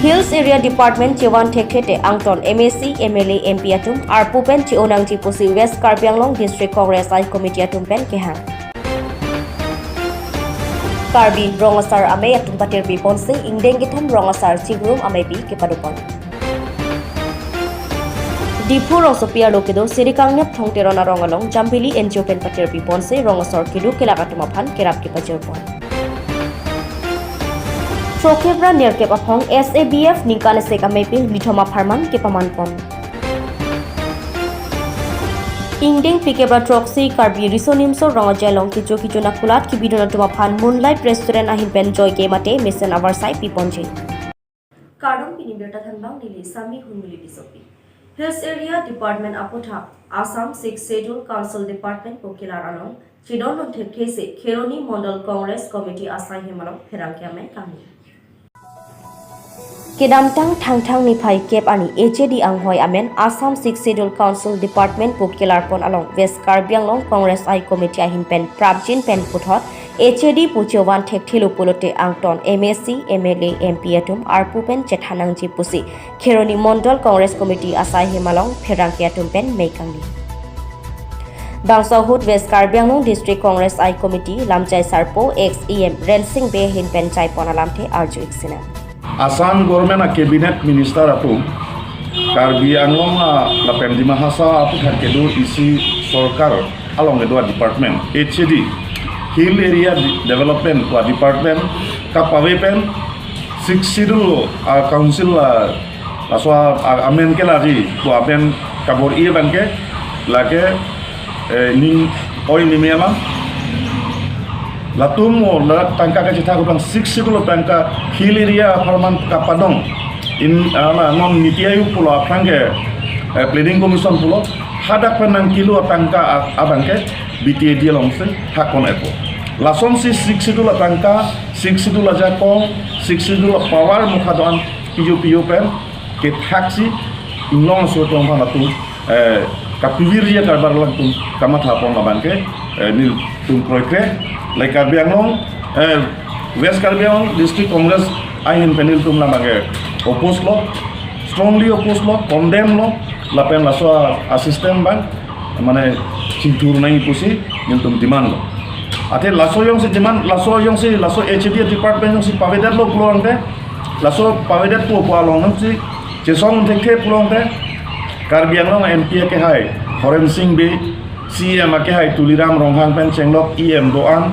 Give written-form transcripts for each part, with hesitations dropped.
Hills Area Department Chewan Tekhete Angton MAC MLA MP atum Arpupen Chionangji Pusi West Karbi Anglong District Congress I Committee atum pen kehang Karbi Rongasar Ame atum patir Ponse Ingdeng Gitam Rongasar Chigrum Amebi Kepadupon Dipu Rosopia Lokedo Sirikang Nep Thongterona Rongalong Jampili NGO pen patir Ponse Rongasar Kidu Kilakatumapan Kerap Kipajurpon Trokebra near Kepapong SABF Ninkanesek Amepil Mitoma Parman Kepamanpon Ingdeng Pikebra Troxy Karbi Risonimso Rongajalong Kijo Nakulat Kibidona Tumapan Moonlight Restaurant Ahin Joy Gemate Mason Avarsai Piponji Kardon Pinibeta Thanbang Dili Sami Humili Bisopi Hills Area Department Apotha Assam 6 Schedule Council Department Pokilar Along Chidon Kese Kheroni Mondal Congress Committee Asai Himalong Pherangkiame Kami Kedamtang Thangthang Nipai Kep Ani HAD Anghoi Amen Assam 6 Schedule Council Department Pukilarpon Along West Karbi Anglong Congress I Committee Ahin Pen Prabjin Pen Puthot HAD Puchowan Thekthilo Pulote Angton MAC MLA MP Atum Arpupen Chethanangji Pusi Kheroni Mondal Congress Committee Asai Himalong Pherangkiatum Pen Meikangni Bangsahut West Karbi Anglong District Congress I Committee Lamjai Sarpo ex-EM Rensing Be Hin Pen Chai Ponalamte Arju Iksina Assam Government a Cabinet Minister atum Karbi Anglong la Pendima Hasa apu kedo isi Sorkar along kedua department HAD Hill Area Development wa department kapawe pen 6 Schedule Council aswa amen ke lagi to apen kabor ie banke lake ning oi nimema Latum la tangka ka cita ko 6 Schedule tangka Hill Area Parman kapadong in non nitiayu pulo aprange planning commission pulo hadak penang kilo tangka abangke BTA dia longse hakon epo lason si 6 Schedule tangka 6 Schedule jakong 6 Schedule power mukhadon piu pen ke taxi nong so tong phanatu kapiviria karbar langsung kamat hapon abangke nil tum proyek like Karbi Anglong West Karbi Anglong District Congress Ahin Penil tum lamage oppose lo strongly oppose lo condemn lo lapen laso assistant ban mane cintur nai pusi niltum demand lo ate laso yong si laso HAD department yong si pavedat lo pulang te laso pavedat tu pualong si jesong tekhe pulang te Karbi Anglong MP ke hai Horen Singh be CM ke hai Tuliram Ronghang pen Chenglok EM doan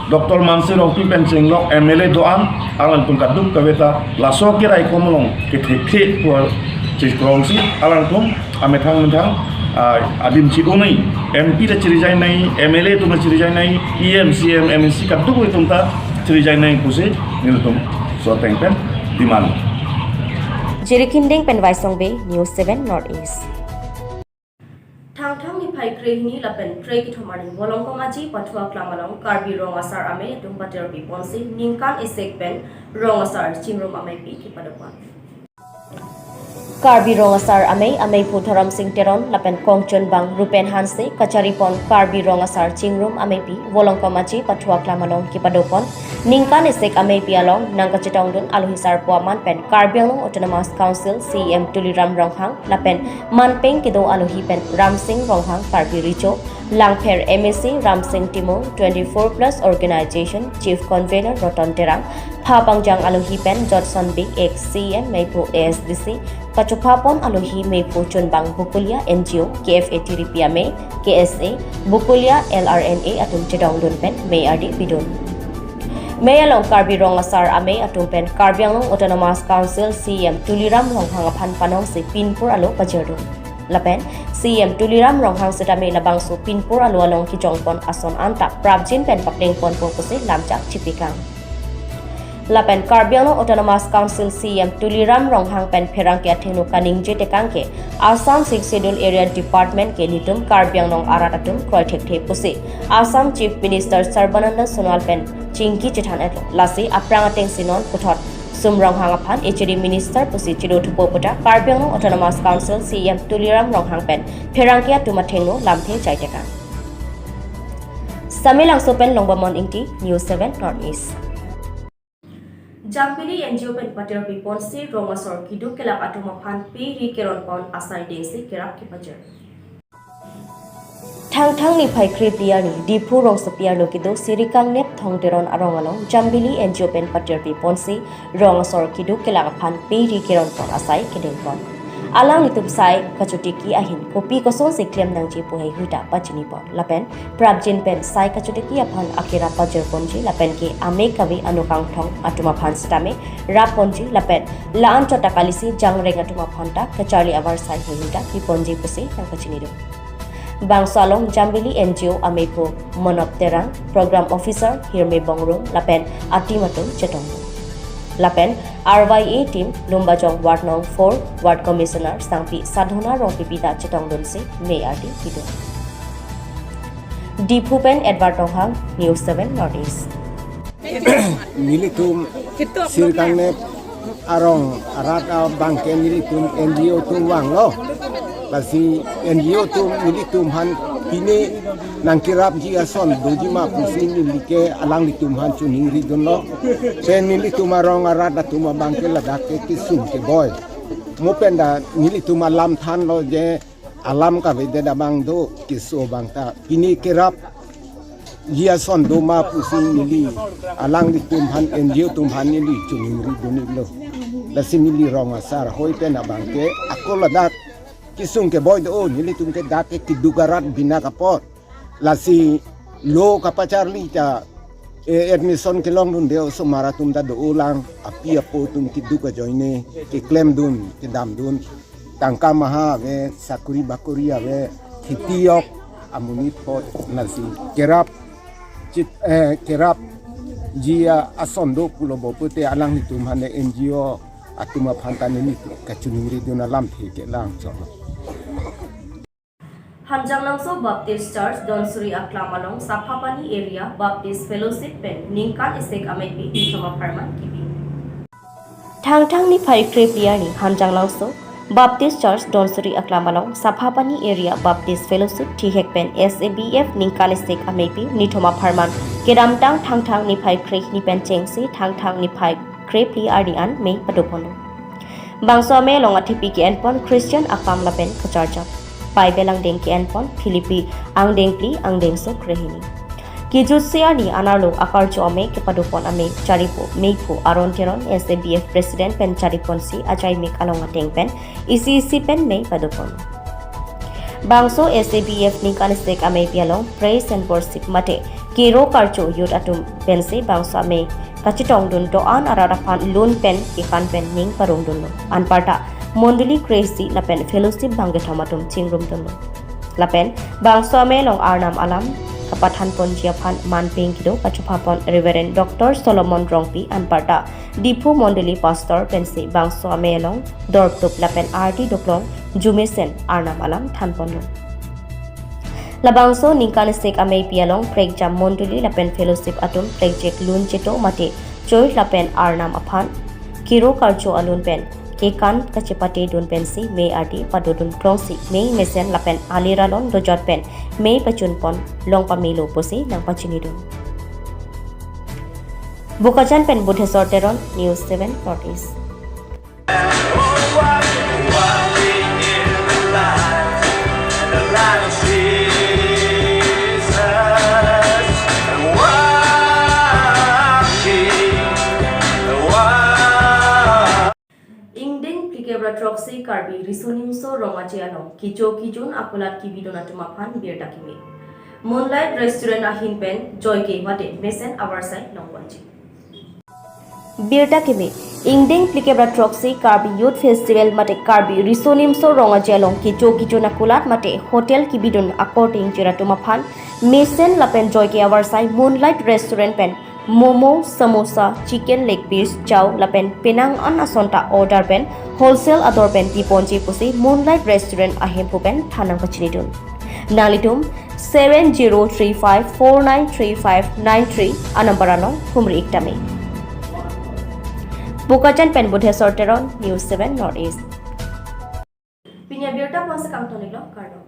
Dr. Mansir Rongpi pen Chenglok MLA doan alang tum kaduk kaweta laso kirai komolong ke thekhe por chikrongsi alang tum amethang adim chidonai MP da chirijai nai MLA tum chirijai nai EM CM MNC kaduk tum ta chirijai nai puse niltum so tengpen diman Jerikindeng Pen Waisong Bay News 7 Northeast Thangthang Nipai Krehni Lapen Kreki Thomani Wolongkong Aji Pathua Klamalong Karbi Rongasar Ame Tum Patir Ponsi Ningkan Isek Pen Rongasar Chingrum Ame Pi Kipadapan Karbi Rongasar Ame Putharam Singh Teron Lapen Kongchon Bang Rupen Hanse Kacharipon Karbi Rongasar Chingrum Ame Pi Wolongkong Aji Pathua Klamalong Kipadopon Ningkan Isek Ame Pi Along Nangkachitongdun Aluhisar Puaman Pen Karbi Anglong Autonomous Council CM Tuliram Ronghang Lapen Manpeng Kido Aluhi Pen Ramsing Ronghang Karbi Richo Langpher MSC Ramsing Timo 24 Plus Organization Chief Convener Roton Terang Phapangjang Aluhi Pen Jodson Big X CM Meipo ASDC Kachupapon Aluhi Meipo Chunbang Bukulia NGO KFA Tiripia May KSA Bukulia LRNA Atum Chedongdun Pen May Ardi Bidun May along Karbi Rongasar Ame Atum Pen Karbi Anglong Autonomous Council CM Tuliram Ronghang Aphan Panong Si Pinpur Alo Pajerdun Lapen CM Tuliram Ronghang Sedame Labang Su Pinpur Alo Along Kijongpon Ason Anta Prabjin Pen Pakdeng Pon Pungkusi Lamjak Chipikang Lapen Karbi Anglong Autonomous Council CM Tuliram Ronghang Pen Pherangkia Thengnu Kaning Jetekangke Assam 6 Schedule Area Department ke Nitum Karbi Anglong Aratatum Kroi Thekhe Pusi Assam Chief Minister Sarbananda Sonal Pen Chingki Chithan Etlo Lasi Aprangateng Sinon Puthot Sumrong Hangaphan HAD Minister Pusi Chido Thupoputa Karbi Anglong Autonomous Council CM Tuliram Ronghang Pen Pherangkia Tumathengnu Lamthe Chaiteka Samilang Sopen Longbamon Ingti News 7 Northeast Jambili NGO pen patir pi ponsi rongasor kidu kelak atuma phan pi ri keron pon asai desi kerak ki pajer. Thang ni phai kri piar ni dipu rong sapiar lo kidu sirikang nep thong teron arongalong Jambili NGO pen patir pi ponsi rongasor kidu kelak phan pi ri keron pon asai kedeng pon. Alang ni tupsai kachutiki ahin kopi kosong si klem nang ji puhai huita pachini pon lapen prabjin pen sai kachutiki aphan akira pajer ponji lapen ki ame kavi anukang thong atuma phan stame rap ponji lapen laan chota kalisi jangreng atuma phanta kachali avar sai huita ki ponji pusi nang pachini do Bangsalong Jambili NGO amepo monop terang program officer hirme bongrong lapen atimato chetong Lapen RYA team Lumbajong Ward Nong 4 Ward Commissioner Sangpi Sadhona Rong Pipita Chetong Dunsi May RT Kido Dipupen Edward Tonghang News 7 Northeast Militum Sirkangne Arong Arata Bangke Militum NGO tum wang lo Kasi NGO tum Militum han Kini nangkirap jia son dojima pusin nilike alang litumhan chuning ridon lo sen nilituma rong arada tuma bangke ladake kisum ke boy mupenda nilituma lam than lo je alam ka vede da bang do kiso bangta ini kirap jia son doma pusin nili alang litumhan NGO tumhan nili chuning ridon lo lasin nili rong asar hoi pena bangke ako ladak kisung ke boy do nilitum ke dake kidugarat binakapot lasi lo kapacharli ta admission ke long dun deo so maratum da do ulang api apo tum kiduga joine ke claim dun ke dam dun tangka maha ve sakuri bakuri ave khitiok amuni pot nasi kerap chit kerap jia asondo pulobo pute alang hitum hane NGO atuma phantani ni kachuningri dun alam thike lang cholo Hamjang Langso Baptist Church Donsuri Aklamalong Saphapani Area Baptist Fellowship Pen Ningkan Isek Amepi Nitoma Parman Kibi Thang ni phai kre piani Hamjang Langso Baptist Church Donsuri Aklamalong Saphapani Area Baptist Fellowship Thihek Pen SABF Ningkan Isek Amepi Nitoma Parman Kedamtang thang ni phai kre ni pen chengsi thang ni phai kre piani an me padopono Bangso me longa thipi ki enpon Christian akam la pen kacharja Pai belang dengki enpon Philippi ang dengkli ang dengso krehini Kijut siani analo akarjo ame kepadupon ame charipo meipo aron teron SABF President pen charipon si ajay mek along ateng pen isi pen mei padupon Bangso SABF ningkan stek ame pialong praise and worship mate kiro karcho yut atum pen se bangso ame kachitong dun doan ararapan lun pen ikan pen ning parong dun anparta Monduli Crazy Lapen Fellowship Bangge Thamatum Chingrum Dunlo Lapen Bangso me long Arnam Alam Kapathan Pon Jiaphan Manping Kido Kachupapon Reverend Dr. Solomon Rongpi Anparta Dipu Monduli Pastor Pensi Bangso me long Dortup Lapen RD Doklong Jumesen Arnam Alam Thanponlo Labangso Ningkan Sek Ame Pialong Pregjam Monduli Lapen Fellowship Atum Pregjek Lun Cheto Mate Joy Lapen Arnam Aphan Kiro Karcho Alun Pen Kekan kachipate dun pensi May arti padodun krongsi May mesen lapen aliralon dojot pen May pachunpon long pamilo posi nang pachinidun Bukajan pen Budhesor Teron News 7 Northeast Troxy Karbi Risonimso Romajiano Kijo Kijun Akulat Kibidona Tumaphan Beer Dakimi Moonlight Restaurant Ahin Pen Joy Ke Mate Mesen Avarsai Longwanji Beer Dakimi Ingding Plikebra Troxy Karbi Youth Festival Mate Karbi Risonimso Romajialong Kijo Kijun Akulat Mate Hotel Kibidun According Jiratumaphan Mesen Lapen Joy Ke Avarsai Moonlight Restaurant Pen Momo, samosa, chicken leg piece, chow, lapen, pinang an asonta order pen, wholesale ador pen piponji pusi, Moonlight Restaurant ahempu pen, thanang pachinidun. Nalitum 7035493593 anambarano humri iktami. Bukajan pen Budhesor Teron News 7 Northeast. Pinya birta pang sekang tonilo karno.